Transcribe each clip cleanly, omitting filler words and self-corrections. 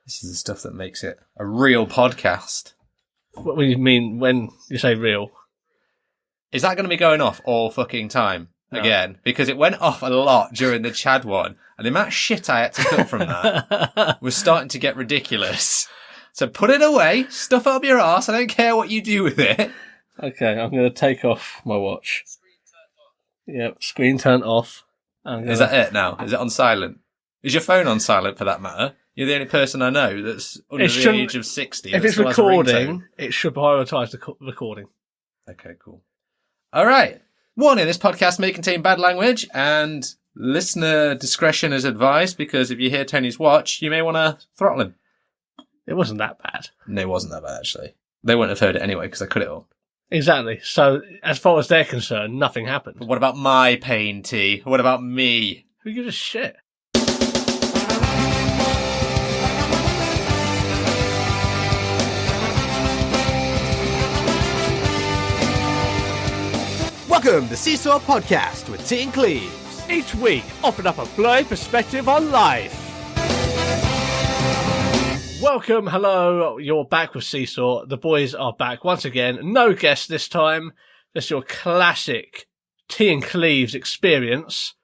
This is the stuff that makes it a real podcast. What do you mean when you say real? Is that going to be going off all fucking time again? Because it went off a lot during the Chad one, and the amount of shit I had to cut from that was starting to get ridiculous. So put it away, stuff it up your arse. I don't care what you do with it. Okay, I'm going to take off my watch. Yep, screen turned off. Is that it now? Is it on silent? Is your phone on silent for that matter? You're the only person I know that's under the age of 60. If it's recording, it should prioritise the recording. Okay, cool. All right. Warning, this podcast may contain bad language and listener discretion is advised because if you hear Tony's watch, you may want to throttle him. It wasn't that bad. No, it wasn't that bad, actually. They wouldn't have heard it anyway because I cut it all. Exactly. So, as far as they're concerned, nothing happened. But what about my pain, T? What about me? Who gives a shit? Welcome to Seesaw Podcast with T and Cleaves. Each week, offering up a blurred perspective on life. Welcome, hello, you're back with Seesaw. The boys are back once again. No guest this time. That's your classic T and Cleaves experience,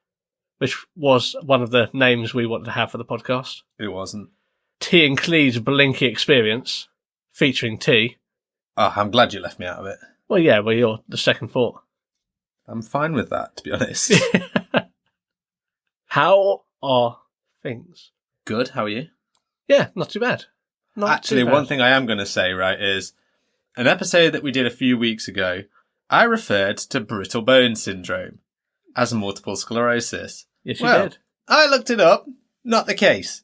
which was one of the names we wanted to have for the podcast. It wasn't. T and Cleaves Blinky experience, featuring T. Oh, I'm glad you left me out of it. Well, yeah, well, you're the second thought. I'm fine with that, to be honest. How are things? Good, how are you? Yeah, not too bad. Actually, one thing I am going to say, right, is an episode that we did a few weeks ago, I referred to brittle bone syndrome as multiple sclerosis. Yes, you did. I looked it up. Not the case.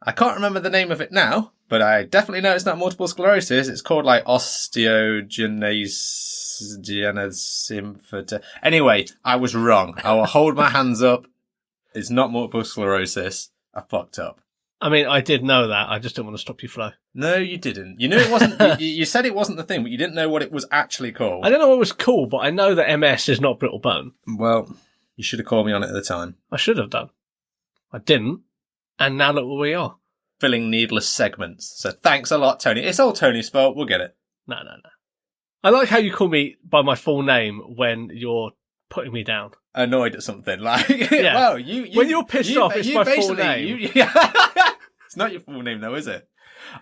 I can't remember the name of it now, but I definitely know it's not multiple sclerosis. It's called like osteogenesis. Anyway, I was wrong. I will hold my hands up. It's not multiple sclerosis. I fucked up. I mean, I did know that. I just didn't want to stop you flow. No, you didn't. You knew it wasn't. you said it wasn't the thing, but you didn't know what it was actually called. I don't know what it was called, but I know that MS is not brittle bone. Well, you should have called me on it at the time. I should have done. I didn't. And now look where we are. Filling needless segments. So thanks a lot, Tony. It's all Tony's fault. We'll get it. No. I like how you call me by my full name when you're putting me down. Annoyed at something. Like, yeah. Well, you when you're pissed off, it's my full name. It's not your full name, though, is it?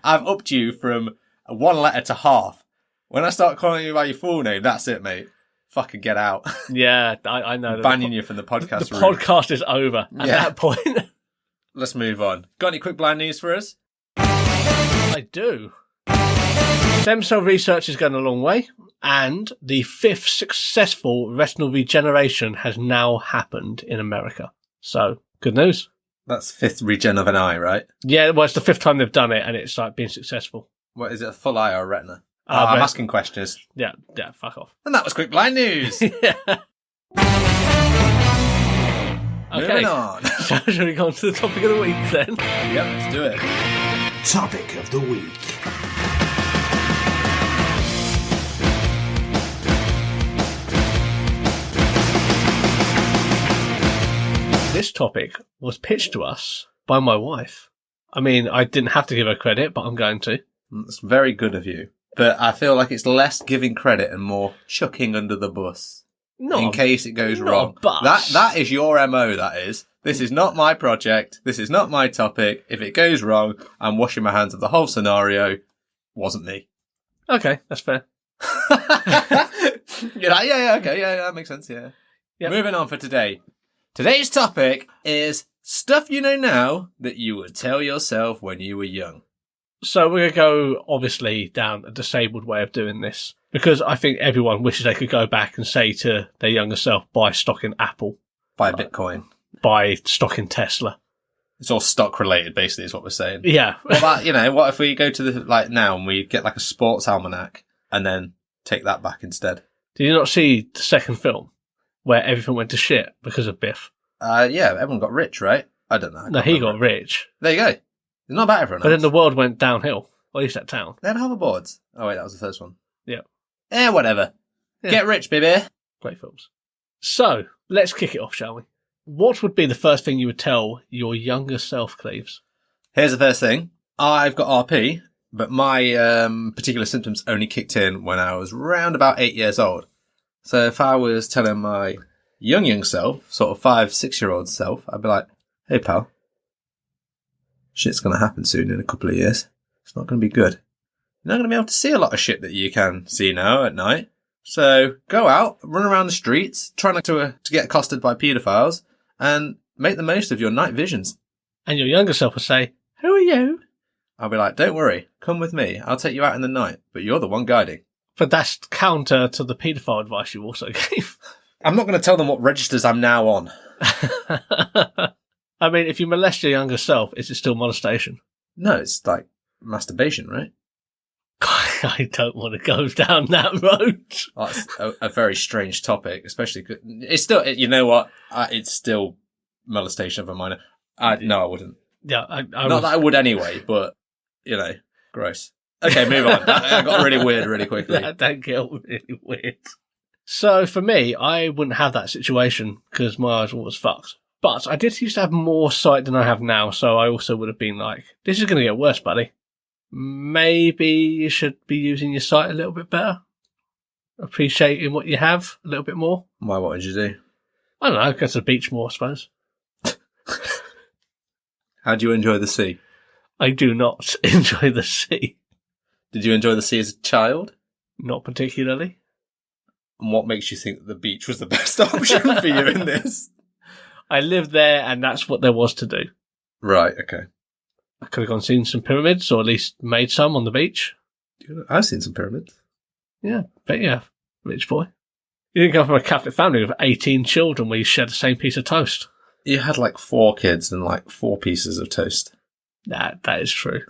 I've upped you from one letter to half. When I start calling you by your full name, that's it, mate. Fucking get out. Yeah, I know. Banning you from the podcast The room. podcast is over at that point. Let's move on. Got any quick blind news for us? I do. Stem cell research is going a long way, and the 5th successful retinal regeneration has now happened in America. So, good news. That's 5th regen of an eye, right? Yeah, well, it's the 5th time they've done it, and it's like been successful. What is it, a full eye or a retina? I'm asking questions. Yeah, fuck off. And that was quick blind news. Yeah. Moving on. So, shall we go on to the topic of the week then? Yep, let's do it. Topic of the week. This topic was pitched to us by my wife. I mean, I didn't have to give her credit, but I'm going to. That's very good of you. But I feel like it's less giving credit and more chucking under the bus. In case it goes wrong. That is your MO, that is. This is not my project. This is not my topic. If it goes wrong, I'm washing my hands of the whole scenario. Wasn't me. Okay, that's fair. You're like, okay, that makes sense, yeah. Yep. Moving on for today. Today's topic is stuff you know now that you would tell yourself when you were young. So we're going to go, obviously, down a disabled way of doing this. Because I think everyone wishes they could go back and say to their younger self, buy stock in Apple. Buy Bitcoin. Buy stock in Tesla. It's all stock related, basically, is what we're saying. Yeah. What about, what if we go to now and we get like a sports almanac and then take that back instead? Did you not see the second film where everything went to shit because of Biff? Yeah, everyone got rich, right? I don't know. No, he got rich. There you go. It's not about everyone else. But then the world went downhill. Or at least that town. They had hoverboards. Oh, wait, that was the first one. Yeah. Whatever. Yeah. Get rich, baby. Great films. So, let's kick it off, shall we? What would be the first thing you would tell your younger self, Cleaves? Here's the first thing. I've got RP, but my particular symptoms only kicked in when I was round about 8 years old. So if I was telling my young self, sort of 5-6-year-old self, I'd be like, hey pal, shit's going to happen soon in a couple of years. It's not going to be good. You're not going to be able to see a lot of shit that you can see now at night. So go out, run around the streets, try not to get accosted by paedophiles, and make the most of your night visions. And your younger self will say, who are you? I'll be like, don't worry, come with me. I'll take you out in the night, but you're the one guiding. But that's counter to the paedophile advice you also gave. I'm not going to tell them what registers I'm now on. I mean, if you molest your younger self, is it still molestation? No, it's like masturbation, right? I don't want to go down that road. That's a very strange topic, especially... It's still... You know what? It's still molestation of a minor. No, I wouldn't. Yeah, Not that I would anyway, but, gross. Okay, move on. That got really weird really quickly. That get really weird. So for me, I wouldn't have that situation because my eyes were always fucked. But I did used to have more sight than I have now, so I also would have been like, this is going to get worse, buddy. Maybe you should be using your sight a little bit better. Appreciating what you have a little bit more. Why, what did you do? I don't know, go to the beach more, I suppose. How do you enjoy the sea? I do not enjoy the sea. Did you enjoy the sea as a child? Not particularly. And what makes you think that the beach was the best option for you in this? I lived there and that's what there was to do. Right, okay. I could have gone seen some pyramids, or at least made some on the beach. I've seen some pyramids. Yeah, bet you have, rich boy. You didn't come from a Catholic family with 18 children where you shared the same piece of toast. You had 4 kids and 4 pieces of toast. That is true.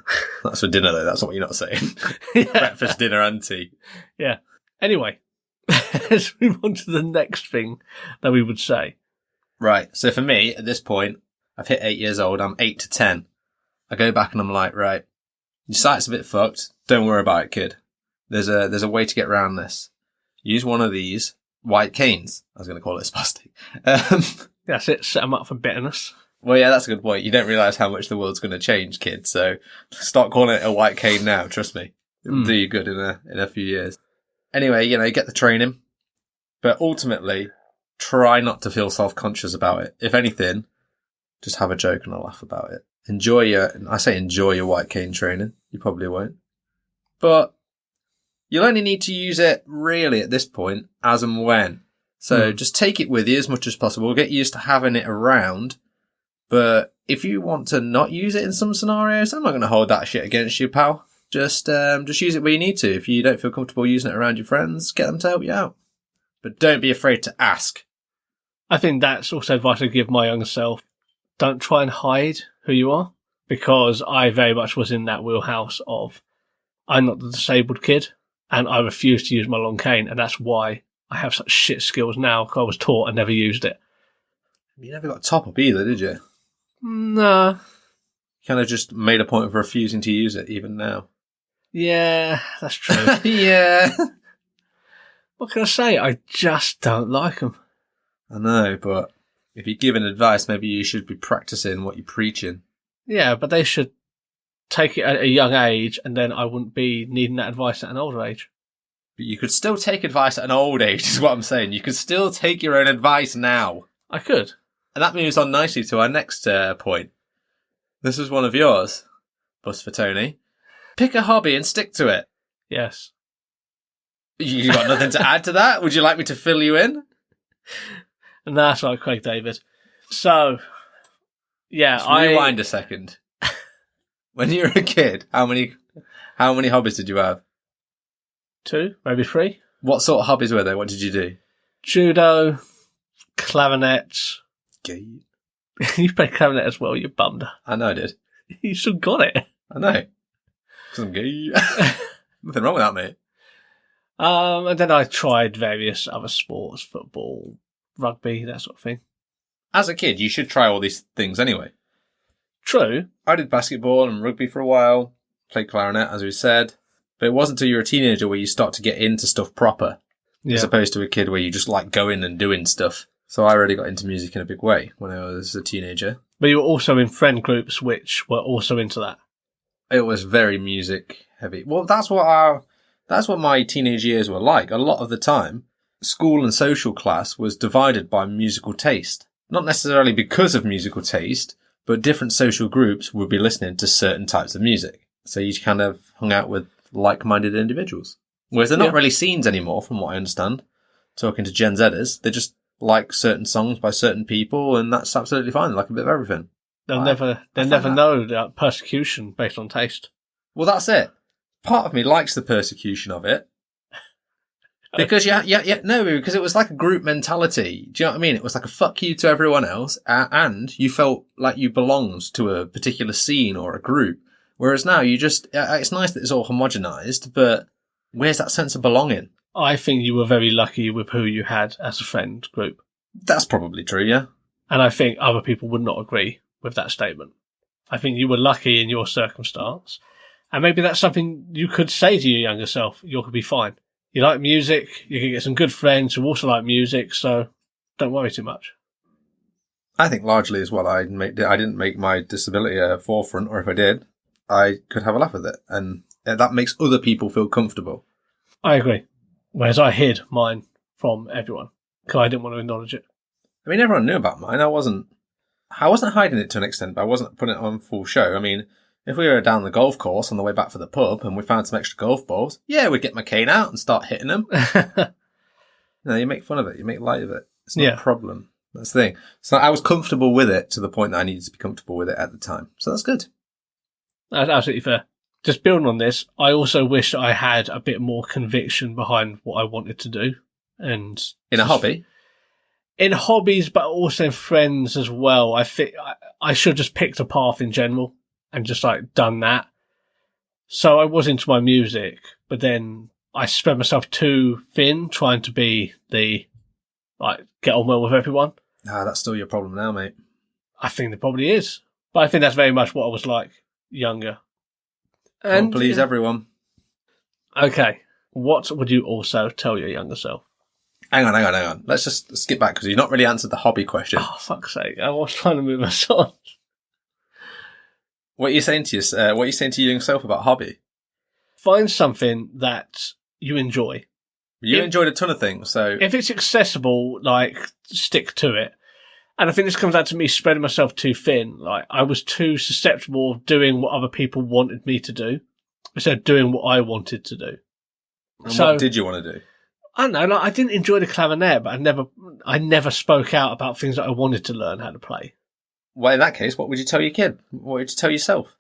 That's for dinner though, that's not what you're not saying. Yeah. Breakfast, dinner and tea. Yeah. Anyway, let's move on to the next thing that we would say. Right. So for me, at this point, I've hit 8 years old, I'm 8 to 10. I go back and I'm like, right, your sight's a bit fucked. Don't worry about it, kid. There's a way to get around this. Use one of these white canes. I was going to call it spastic. That's it. Set them up for bitterness. Well, yeah, that's a good point. You don't realise how much the world's going to change, kid. So start calling it a white cane now. Trust me. It'll do you good in a few years. Anyway, get the training. But ultimately, try not to feel self-conscious about it. If anything, just have a joke and a laugh about it. Enjoy your white cane training. You probably won't. But you'll only need to use it really at this point as and when. So just take it with you as much as possible. Get used to having it around. But if you want to not use it in some scenarios, I'm not going to hold that shit against you, pal. Just use it where you need to. If you don't feel comfortable using it around your friends, get them to help you out. But don't be afraid to ask. I think that's also advice I give my younger self. Don't try and hide who you are, because I very much was in that wheelhouse of I'm not the disabled kid and I refuse to use my long cane, and that's why I have such shit skills now, because I was taught and never used it. You never got top up either, did you? Nah. You kind of just made a point of refusing to use it even now. Yeah, that's true. Yeah. What can I say? I just don't like them. I know, but if you're giving advice, maybe you should be practicing what you're preaching. Yeah, but they should take it at a young age, and then I wouldn't be needing that advice at an older age. But you could still take advice at an old age, is what I'm saying. You could still take your own advice now. I could. And that moves on nicely to our next point. This is one of yours, Bus for Tony. Pick a hobby and stick to it. Yes. You got nothing to add to that? Would you like me to fill you in? No, that's right, Craig David. So, yeah, rewind a second. When you were a kid, how many hobbies did you have? 2, maybe 3. What sort of hobbies were there? What did you do? Judo, clarinet. Gay. You played clarinet as well, you bummed. I know I did. You still got it. I know. Because I'm gay. Nothing wrong with that, mate. And then I tried various other sports, football, rugby, that sort of thing. As a kid, you should try all these things anyway. True. I did basketball and rugby for a while, played clarinet, as we said, but it wasn't until you're a teenager where you start to get into stuff proper, as opposed to a kid where you just like going and doing stuff. So I really got into music in a big way when I was a teenager. But you were also in friend groups which were also into that. It was very music heavy. Well, that's what my teenage years were like. A lot of the time, school and social class was divided by musical taste. Not necessarily because of musical taste, but different social groups would be listening to certain types of music. So you kind of hung out with like-minded individuals. Whereas they're not really scenes anymore, from what I understand. Talking to Gen Zers, they just like certain songs by certain people, and that's absolutely fine. They like a bit of everything. They'll never know that persecution based on taste. Well, that's it. Part of me likes the persecution of it. Because because it was like a group mentality. Do you know what I mean? It was like a fuck you to everyone else, and you felt like you belonged to a particular scene or a group. Whereas now it's nice that it's all homogenized, but where's that sense of belonging? I think you were very lucky with who you had as a friend group. That's probably true, yeah. And I think other people would not agree with that statement. I think you were lucky in your circumstance. And maybe that's something you could say to your younger self. You could be fine. You like music, you can get some good friends who also like music, so don't worry too much. I think largely as well, I didn't make my disability a forefront, or if I did, I could have a laugh with it. And that makes other people feel comfortable. I agree. Whereas I hid mine from everyone, because I didn't want to acknowledge it. I mean, everyone knew about mine. I wasn't hiding it to an extent, but I wasn't putting it on full show. I mean, if we were down the golf course on the way back for the pub and we found some extra golf balls, yeah, we'd get my cane out and start hitting them. No, you make fun of it. You make light of it. It's not a problem. That's the thing. So I was comfortable with it to the point that I needed to be comfortable with it at the time. So that's good. That's absolutely fair. Just building on this, I also wish I had a bit more conviction behind what I wanted to do. And in a hobby? In hobbies, but also in friends as well. I think I should have just picked a path in general and just done that. So I was into my music, but then I spread myself too thin trying to be the, get on well with everyone. That's still your problem now, mate. I think it probably is. But I think that's very much what I was like younger. Can't please everyone. Okay. What would you also tell your younger self? Hang on. Let's just skip back because you've not really answered the hobby question. Oh, fuck's sake. I was trying to move us on. What are you saying to your young self about hobby? Find something that you enjoy. You enjoyed a ton of things, so... If it's accessible, stick to it. And I think this comes down to me spreading myself too thin. I was too susceptible of doing what other people wanted me to do instead of doing what I wanted to do. And what did you want to do? I don't know. I didn't enjoy the clarinet, but I never spoke out about things that I wanted to learn how to play. Well, in that case, what would you tell your kid? What would you tell yourself?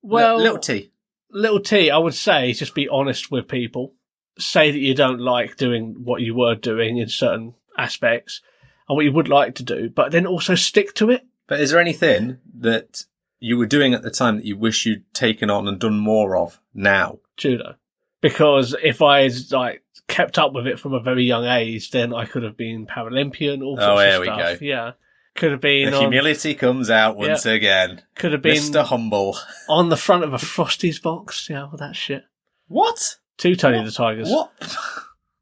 Well, Little T, I would say just be honest with people. Say that you don't like doing what you were doing in certain aspects and what you would like to do, but then also stick to it. But is there anything that you were doing at the time that you wish you'd taken on and done more of now? Judo. Because if I kept up with it from a very young age, then I could have been Paralympian, all sorts of stuff. There we go. Yeah. Could have been... The humility comes out once again. Could have been... Mr. Humble. On the front of a Frosties box. Yeah, all that shit. What? Two Tony the Tigers. What?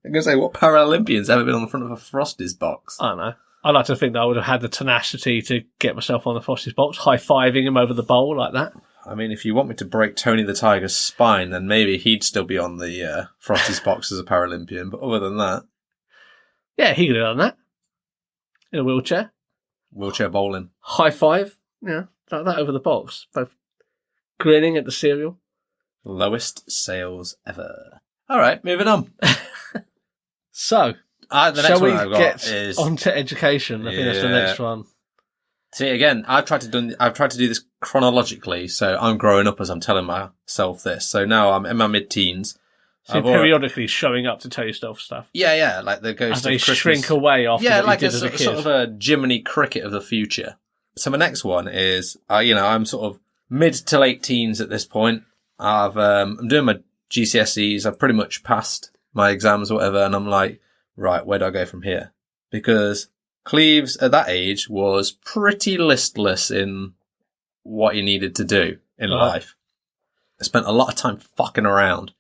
I'm going to say, what Paralympians ever been on the front of a Frosties box? I don't know. I like to think that I would have had the tenacity to get myself on the Frosties box, high-fiving him over the bowl like that. I mean, if you want me to break Tony the Tiger's spine, then maybe he'd still be on the Frosties box as a Paralympian. But other than that... Yeah, he could have done that. In a wheelchair. Wheelchair bowling. High five. Yeah, like that over the box. Both grinning at the cereal. Lowest sales ever. All right, moving on. So, the next one I've got is onto education. I think that's the next one. See, again, I've tried to do this chronologically, so I'm growing up as I'm telling myself this. So now I'm in my mid-teens. So periodically showing up to tell yourself stuff. Yeah, like the ghost as they shrink away after what like you did as a kid. Sort of a Jiminy Cricket of the future. So my next one is, I'm sort of mid to late teens at this point. I'm doing my GCSEs. I've pretty much passed my exams or whatever, and I'm like, right, where do I go from here? Because Cleaves at that age was pretty listless in what he needed to do in life. I spent a lot of time fucking around.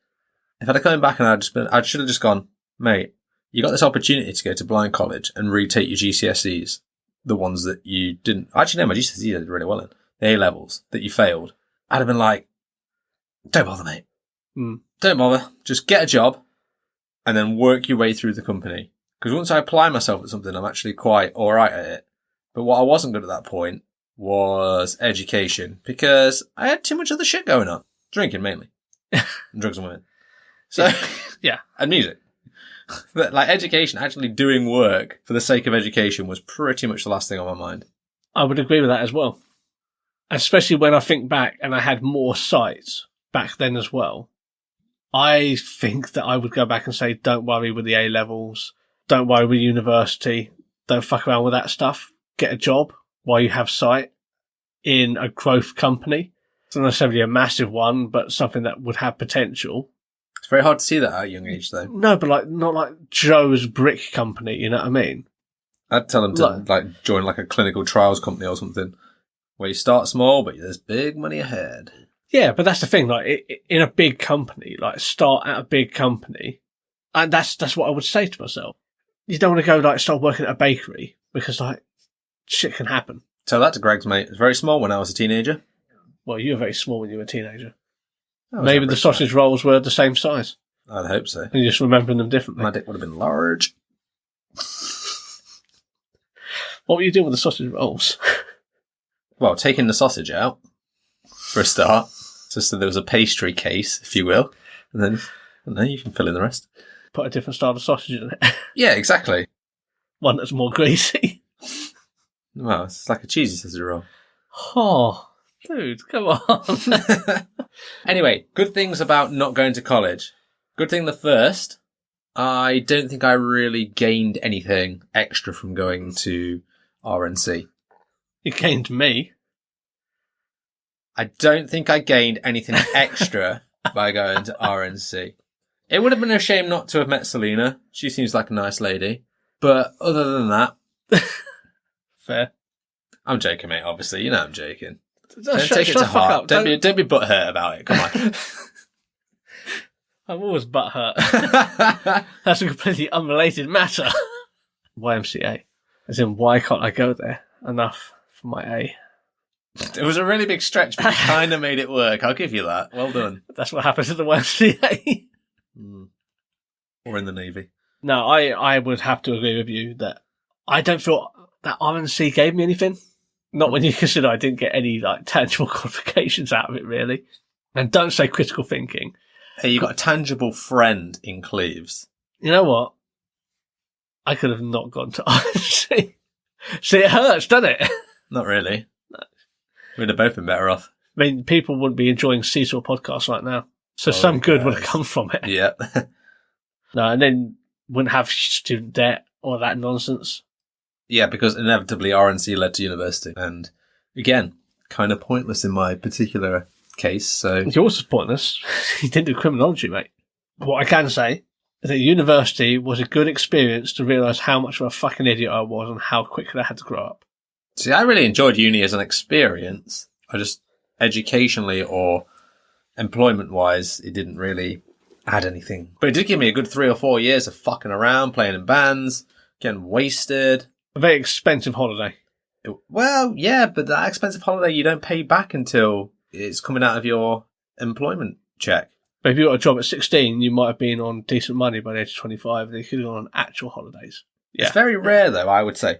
If I'd have come back and I should have just gone, mate, you got this opportunity to go to blind college and retake your GCSEs, the ones that you didn't. Actually, no, my GCSEs did really well in. The A-levels that you failed. I'd have been like, don't bother, mate. Don't bother. Just get a job and then work your way through the company. Because once I apply myself at something, I'm actually quite all right at it. But what I wasn't good at that point was education, because I had too much other shit going on. Drinking, mainly. And drugs and women. So, yeah. And music. But, like, education, actually doing work for the sake of education was pretty much the last thing on my mind. I would agree with that as well. Especially when I think back and I had more sight back then as well. I think that I would go back and say, don't worry with the A-levels. Don't worry with university. Don't fuck around with that stuff. Get a job while you have sight in a growth company. It's not necessarily a massive one, but something that would have potential. It's very hard to see that at a young age, though. No, but like not like Joe's brick company, you know what I mean? I'd tell them to like join like a clinical trials company or something, where you start small, but there's big money ahead. Yeah, but that's the thing. Like in a big company, like start at a big company, and that's what I would say to myself. You don't want to go like start working at a bakery because like shit can happen. Tell that to Greg's mate. It was very small when I was a teenager. Well, you were very small when you were a teenager. Maybe the sausage rolls were the same size. I'd hope so. And you're just remembering them differently. My dick would have been large. What were you doing with the sausage rolls? Well, taking the sausage out, for a start, just so there was a pastry case, if you will, and then you can fill in the rest. Put a different style of sausage in it. Yeah, exactly. One that's more greasy. Well, it's like a cheesy sausage roll. Oh, dude, come on. Anyway, good things about not going to college. Good thing the first, I don't think I really gained anything extra from going to RNC. You gained me. I don't think I gained anything extra by going to RNC. It would have been a shame not to have met Selena. She seems like a nice lady. But other than that... Fair. I'm joking, mate, obviously. You know I'm joking. Don't take it to heart. Don't be butthurt about it. Come on. I'm always butthurt. That's a completely unrelated matter. YMCA. As in, why can't I go there enough for my A? It was a really big stretch, but you kind of made it work. I'll give you that. Well done. That's what happens at the YMCA. Or in the Navy. No, I would have to agree with you that I don't feel that RNC gave me anything. Not when you consider I didn't get any like tangible qualifications out of it, really. And don't say critical thinking. Hey, you got a tangible friend in Cleaves. You know what? I could have not gone to RNC. See, it hurts, doesn't it? Not really. No. We'd have both been better off. I mean, people wouldn't be enjoying Seesaw podcasts right now. So some good would have come from it. Yeah. No, and then wouldn't have student debt or that nonsense. Yeah, because inevitably RNC led to university. And again, kind of pointless in my particular case. So yours was pointless. You didn't do criminology, mate. What I can say is that university was a good experience to realise how much of a fucking idiot I was and how quickly I had to grow up. See, I really enjoyed uni as an experience. I just, educationally or employment-wise, it didn't really add anything. But it did give me a good 3 or 4 years of fucking around, playing in bands, getting wasted. A very expensive holiday. Well, yeah, but that expensive holiday you don't pay back until it's coming out of your employment check. But if you got a job at 16, you might have been on decent money by the age of 25. They could have gone on actual holidays. Yeah. It's very rare, though, I would say.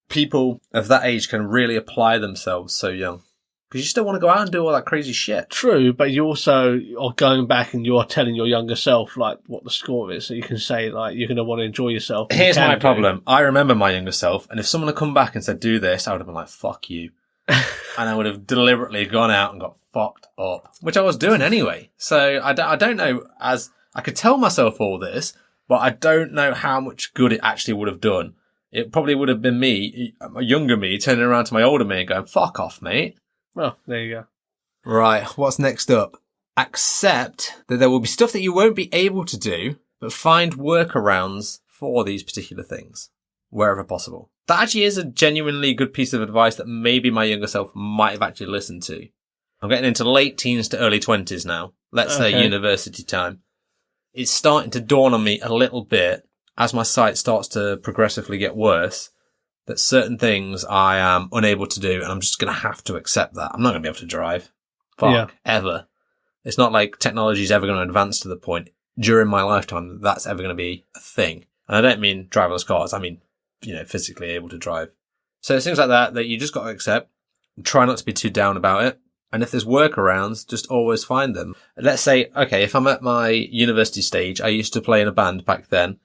People of that age can really apply themselves so young. Because you still want to go out and do all that crazy shit. True, but you also are going back and you're telling your younger self, like, what the score is. So you can say, like, you're going to want to enjoy yourself. Here's my problem. I remember my younger self, and if someone had come back and said, do this, I would have been like, fuck you. And I would have deliberately gone out and got fucked up. Which I was doing anyway. So I don't know, as I could tell myself all this, but I don't know how much good it actually would have done. It probably would have been me, a younger me, turning around to my older me and going, fuck off, mate. Well, there you go. Right, what's next up? Accept that there will be stuff that you won't be able to do, but find workarounds for these particular things, wherever possible. That actually is a genuinely good piece of advice that maybe my younger self might have actually listened to. I'm getting into late teens to early 20s now. Let's say university time. It's starting to dawn on me a little bit, as my sight starts to progressively get worse, that certain things I am unable to do, and I'm just going to have to accept that. I'm not going to be able to drive. Ever. It's not like technology is ever going to advance to the point during my lifetime that's ever going to be a thing. And I don't mean driverless cars. I mean, physically able to drive. So it's things like that you just got to accept. Try not to be too down about it. And if there's workarounds, just always find them. Let's say, okay, if I'm at my university stage, I used to play in a band back then,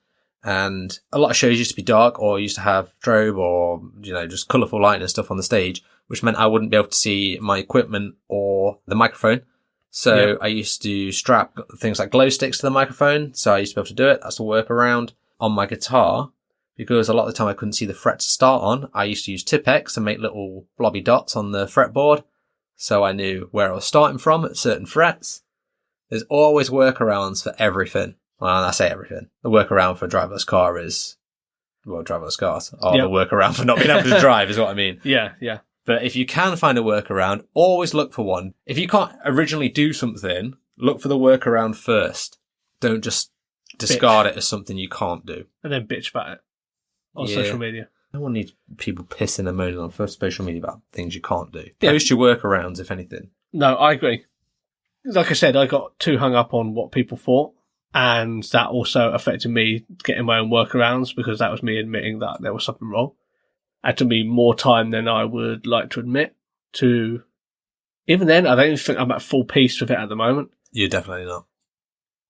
and a lot of shows used to be dark or used to have strobe or, just colourful lighting and stuff on the stage, which meant I wouldn't be able to see my equipment or the microphone. So I used to strap things like glow sticks to the microphone. So I used to be able to do it. That's a workaround. On my guitar, because a lot of the time I couldn't see the fret to start on, I used to use Tipex and make little blobby dots on the fretboard. So I knew where I was starting from at certain frets. There's always workarounds for everything. Well, I say everything. The workaround for a driverless car is, driverless cars are the workaround for not being able to drive is what I mean. Yeah. But if you can find a workaround, always look for one. If you can't originally do something, look for the workaround first. Don't just discard it as something you can't do. And then bitch about it on social media. No one needs people pissing and moaning on social media about things you can't do. Post your workarounds, if anything. No, I agree. Like I said, I got too hung up on what people thought, and that also affected me getting my own workarounds because that was me admitting that there was something wrong. It had to be more time than I would like to admit to. Even then, I don't even think I'm at full peace with it at the moment. You're definitely not.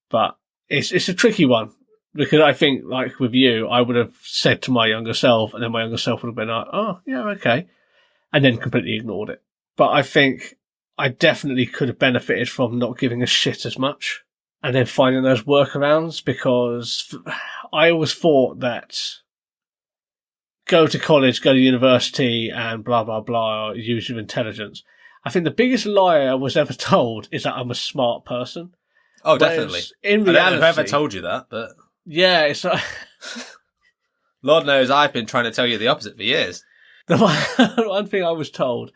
But it's a tricky one. Because I think, like with you, I would have said to my younger self, and then my younger self would have been like, oh, yeah, okay. And then completely ignored it. But I think I definitely could have benefited from not giving a shit as much. And then finding those workarounds, because I always thought that go to college, go to university, and blah, blah, blah, use your intelligence. I think the biggest lie I was ever told is that I'm a smart person. Oh, definitely. In reality, I don't know if I've ever told you that, but... Yeah, it's like... Lord knows I've been trying to tell you the opposite for years. The one thing I was told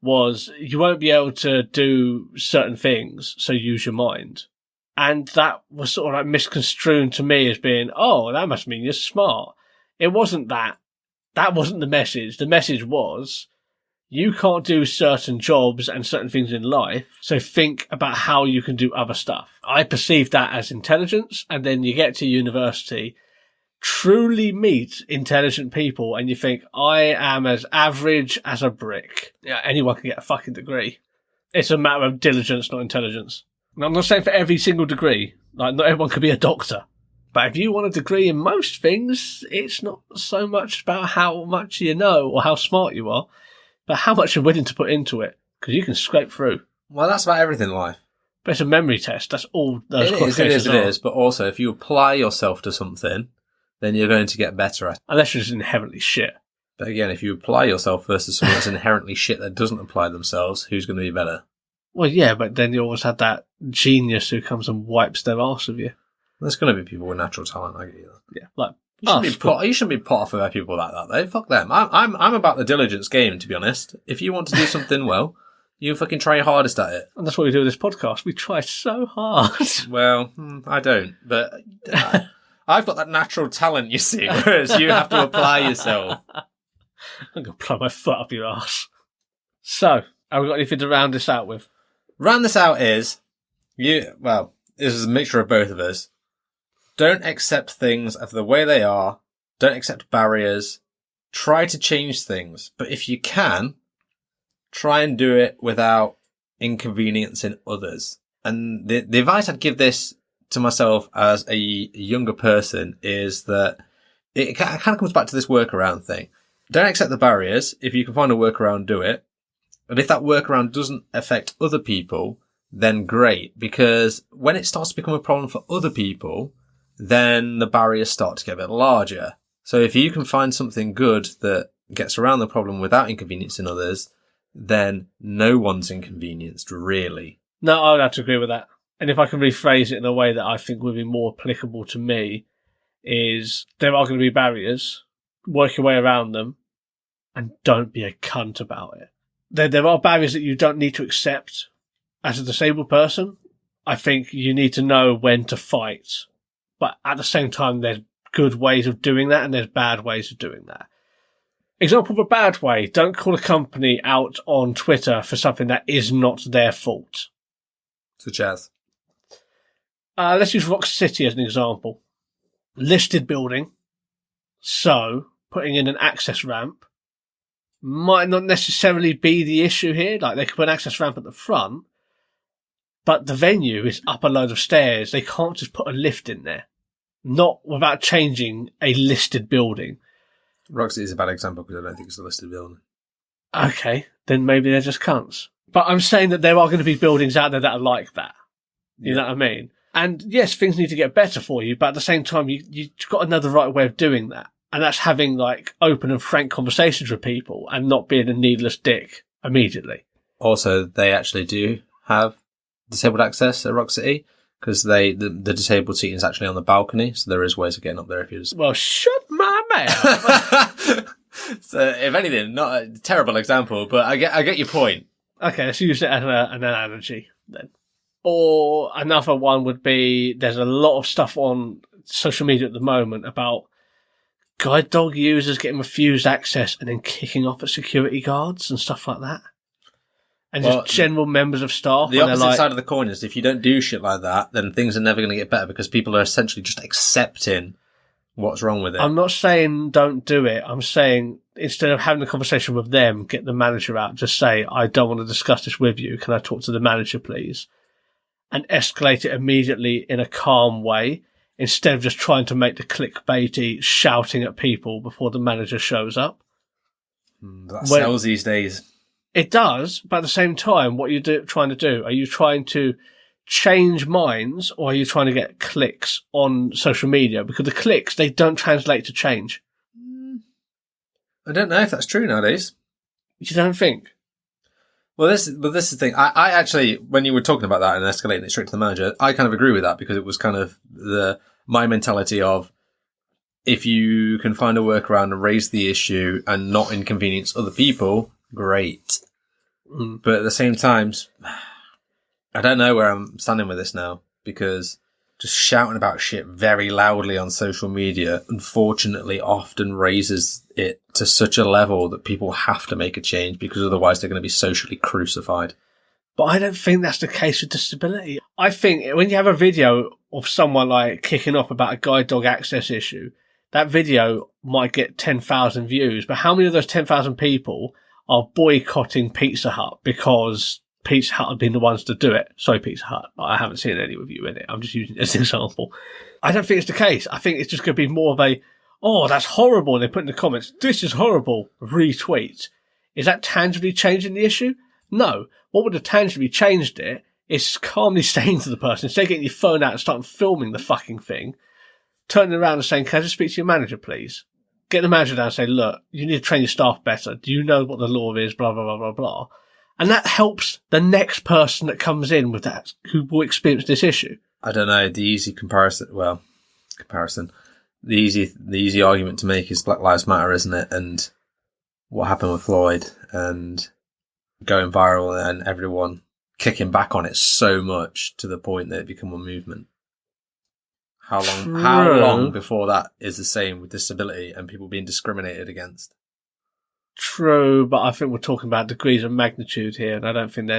was you won't be able to do certain things, so use your mind. And that was sort of like misconstrued to me as being, oh, that must mean you're smart. It wasn't that. That wasn't the message. The message was, you can't do certain jobs and certain things in life, so think about how you can do other stuff. I perceived that as intelligence, and then you get to university, truly meet intelligent people, and you think, I am as average as a brick. Yeah, anyone can get a fucking degree. It's a matter of diligence, not intelligence. And I'm not saying for every single degree, like not everyone could be a doctor. But if you want a degree in most things, it's not so much about how much you know or how smart you are, but how much you're willing to put into it, because you can scrape through. Well, that's about everything in life. But it's a memory test. That's all those qualifications are. It is. But also, if you apply yourself to something, then you're going to get better at it. Unless you're just inherently shit. But again, if you apply yourself versus someone that's inherently shit that doesn't apply themselves, who's going to be better? Well, yeah, but then you always have that genius who comes and wipes their arse of you. There's going to be people with natural talent, I get you. Yeah, like... You shouldn't be put off by people like that, though. Fuck them. I'm about the diligence game, to be honest. If you want to do something well, you fucking try your hardest at it. And that's what we do with this podcast. We try so hard. Well, I don't. But I've got that natural talent, you see, whereas you have to apply yourself. I'm going to plug my foot up your arse. So, have we got anything to round this out with? Round this out is, this is a mixture of both of us. Don't accept things as the way they are. Don't accept barriers. Try to change things. But if you can, try and do it without inconveniencing others. And the advice I'd give this to myself as a younger person is that it kind of comes back to this workaround thing. Don't accept the barriers. If you can find a workaround, do it. And if that workaround doesn't affect other people, then great. Because when it starts to become a problem for other people, then the barriers start to get a bit larger. So if you can find something good that gets around the problem without inconveniencing others, then no one's inconvenienced, really. No, I would have to agree with that. And if I can rephrase it in a way that I think would be more applicable to me, is there are going to be barriers, work your way around them, and don't be a cunt about it. There are barriers that you don't need to accept as a disabled person. I think you need to know when to fight. But at the same time, there's good ways of doing that and there's bad ways of doing that. Example of a bad way, don't call a company out on Twitter for something that is not their fault. Such as? Let's use Rock City as an example. Listed building, so putting in an access ramp might not necessarily be the issue here. Like, they could put an access ramp at the front, but the venue is up a load of stairs. They can't just put a lift in there. Not without changing a listed building. Rock City is a bad example because I don't think it's a listed building. Okay, then maybe they're just cunts. But I'm saying that there are going to be buildings out there that are like that. You know what I mean? And yes, things need to get better for you, but at the same time, you've got another right way of doing that. And that's having, like, open and frank conversations with people and not being a needless dick immediately. Also, they actually do have disabled access at Rock City because the disabled seating is actually on the balcony, so there is ways of getting up there if you just... Well, shut my mouth! So, if anything, not a terrible example, but I get your point. Okay, let's use it as an analogy then. Or another one would be, there's a lot of stuff on social media at the moment about guide dog users getting refused access and then kicking off at security guards and stuff like that. And just general members of staff. The opposite side of the coin is if you don't do shit like that, then things are never going to get better because people are essentially just accepting what's wrong with it. I'm not saying don't do it. I'm saying instead of having a conversation with them, get the manager out. Just say, I don't want to discuss this with you. Can I talk to the manager, please? And escalate it immediately in a calm way instead of just trying to make the clickbaity shouting at people before the manager shows up. That sells these days. It does, but at the same time, what are you trying to do? Are you trying to change minds or are you trying to get clicks on social media? Because the clicks, they don't translate to change. I don't know if that's true nowadays. You don't think? Well, this is the thing. I actually, when you were talking about that and escalating it straight to the manager, I kind of agree with that because it was kind of my mentality of if you can find a workaround and raise the issue and not inconvenience other people, great. But at the same time, I don't know where I'm standing with this now because just shouting about shit very loudly on social media, unfortunately, often raises it to such a level that people have to make a change because otherwise they're going to be socially crucified. But I don't think that's the case with disability. I think when you have a video of someone like kicking off about a guide dog access issue, that video might get 10,000 views. But how many of those 10,000 people are boycotting Pizza Hut because Pizza Hut have been the ones to do it? Sorry, Pizza Hut. I haven't seen any review in it. I'm just using it as an example. I don't think it's the case. I think it's just going to be more of a, oh, that's horrible. And they put in the comments, this is horrible. Retweet. Is that tangibly changing the issue? No. What would have tangibly changed it is calmly saying to the person, instead of getting your phone out and starting filming the fucking thing, turning around and saying, can I just speak to your manager, please? Get the manager down and say, look, you need to train your staff better. Do you know what the law is? Blah, blah, blah, blah, blah. And that helps the next person that comes in with that, who will experience this issue. I don't know. The easy the easy argument to make is Black Lives Matter, isn't it? And what happened with Floyd and going viral and everyone kicking back on it so much to the point that it became a movement. How long before that is the same with disability and people being discriminated against? True, but I think we're talking about degrees of magnitude here, and I don't think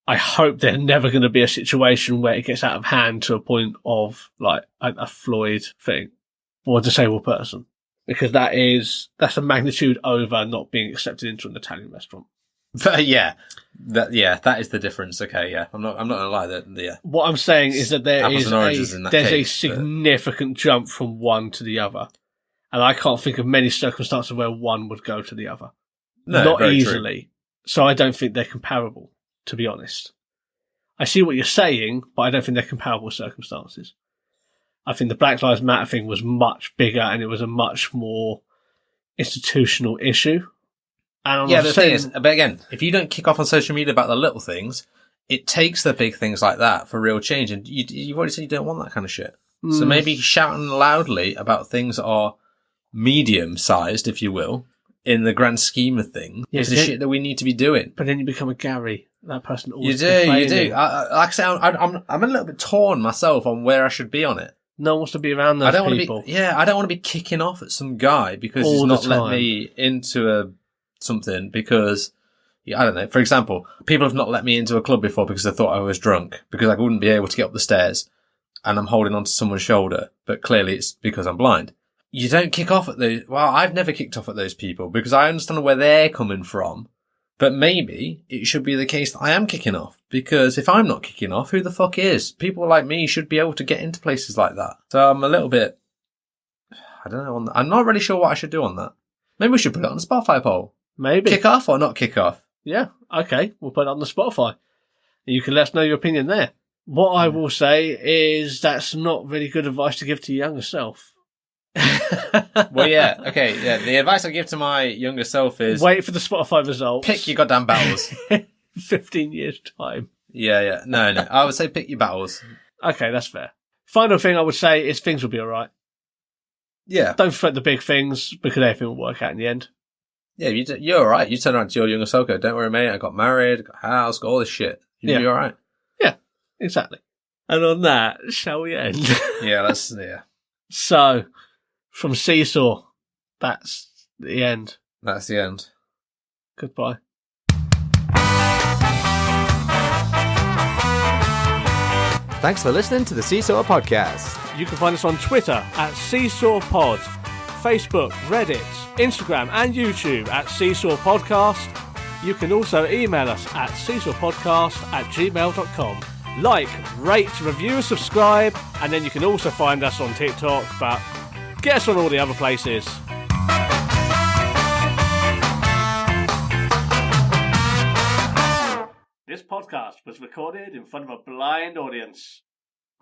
I hope there's never going to be a situation where it gets out of hand to a point of like a Floyd thing or a disabled person, because that's a magnitude over not being accepted into an Italian restaurant. But that is the difference. Okay, yeah, I'm not gonna lie. What I'm saying is that there's a case, significant jump from one to the other. And I can't think of many circumstances where one would go to the other. No, not easily. True. So I don't think they're comparable, to be honest. I see what you're saying, but I don't think they're comparable circumstances. I think the Black Lives Matter thing was much bigger and it was a much more institutional issue. And the thing is, but again, if you don't kick off on social media about the little things, it takes the big things like that for real change. And you've already said you don't want that kind of shit. So maybe shouting loudly about things that are medium-sized, if you will, in the grand scheme of things, is the shit that we need to be doing. But then you become a Gary. That person always You do. Like I say, I'm a little bit torn myself on where I should be on it. No one wants to be around those people. I don't want to be kicking off at some guy because he's not let me into something because I don't know. For example, people have not let me into a club before because they thought I was drunk, because I wouldn't be able to get up the stairs and I'm holding onto someone's shoulder, but clearly it's because I'm blind. You don't kick off at those. Well, I've never kicked off at those people because I understand where they're coming from, but maybe it should be the case that I am kicking off, because if I'm not kicking off, who the fuck is? People like me should be able to get into places like that. So I'm a little bit, I don't know. I'm not really sure what I should do on that. Maybe we should put it on the Spotify poll. Maybe. Kick off or not kick off? Yeah, okay. We'll put it on the Spotify. You can let us know your opinion there. What I will say is that's not really good advice to give to your younger self. Well, yeah. Okay, yeah. The advice I give to my younger self is... wait for the Spotify results. Pick your goddamn battles. 15 years' time. Yeah. No. I would say pick your battles. Okay, that's fair. Final thing I would say is things will be alright. Yeah. Don't fret the big things, because everything will work out in the end. Yeah, you're alright. You turn around to your younger self, go, don't worry, mate, I got married, got a house, got all this shit. You'll be alright. Yeah, exactly. And on that, shall we end? Yeah. So, from Seesaw, that's the end. That's the end. Goodbye. Thanks for listening to the Seesaw Podcast. You can find us on Twitter at Seesaw Pod, Facebook, Reddit, Instagram and YouTube at Seesaw Podcast. You can also email us at seesawpodcast@gmail.com. Like, rate, review, subscribe, and then you can also find us on TikTok, but get us on all the other places. This podcast was recorded in front of a blind audience.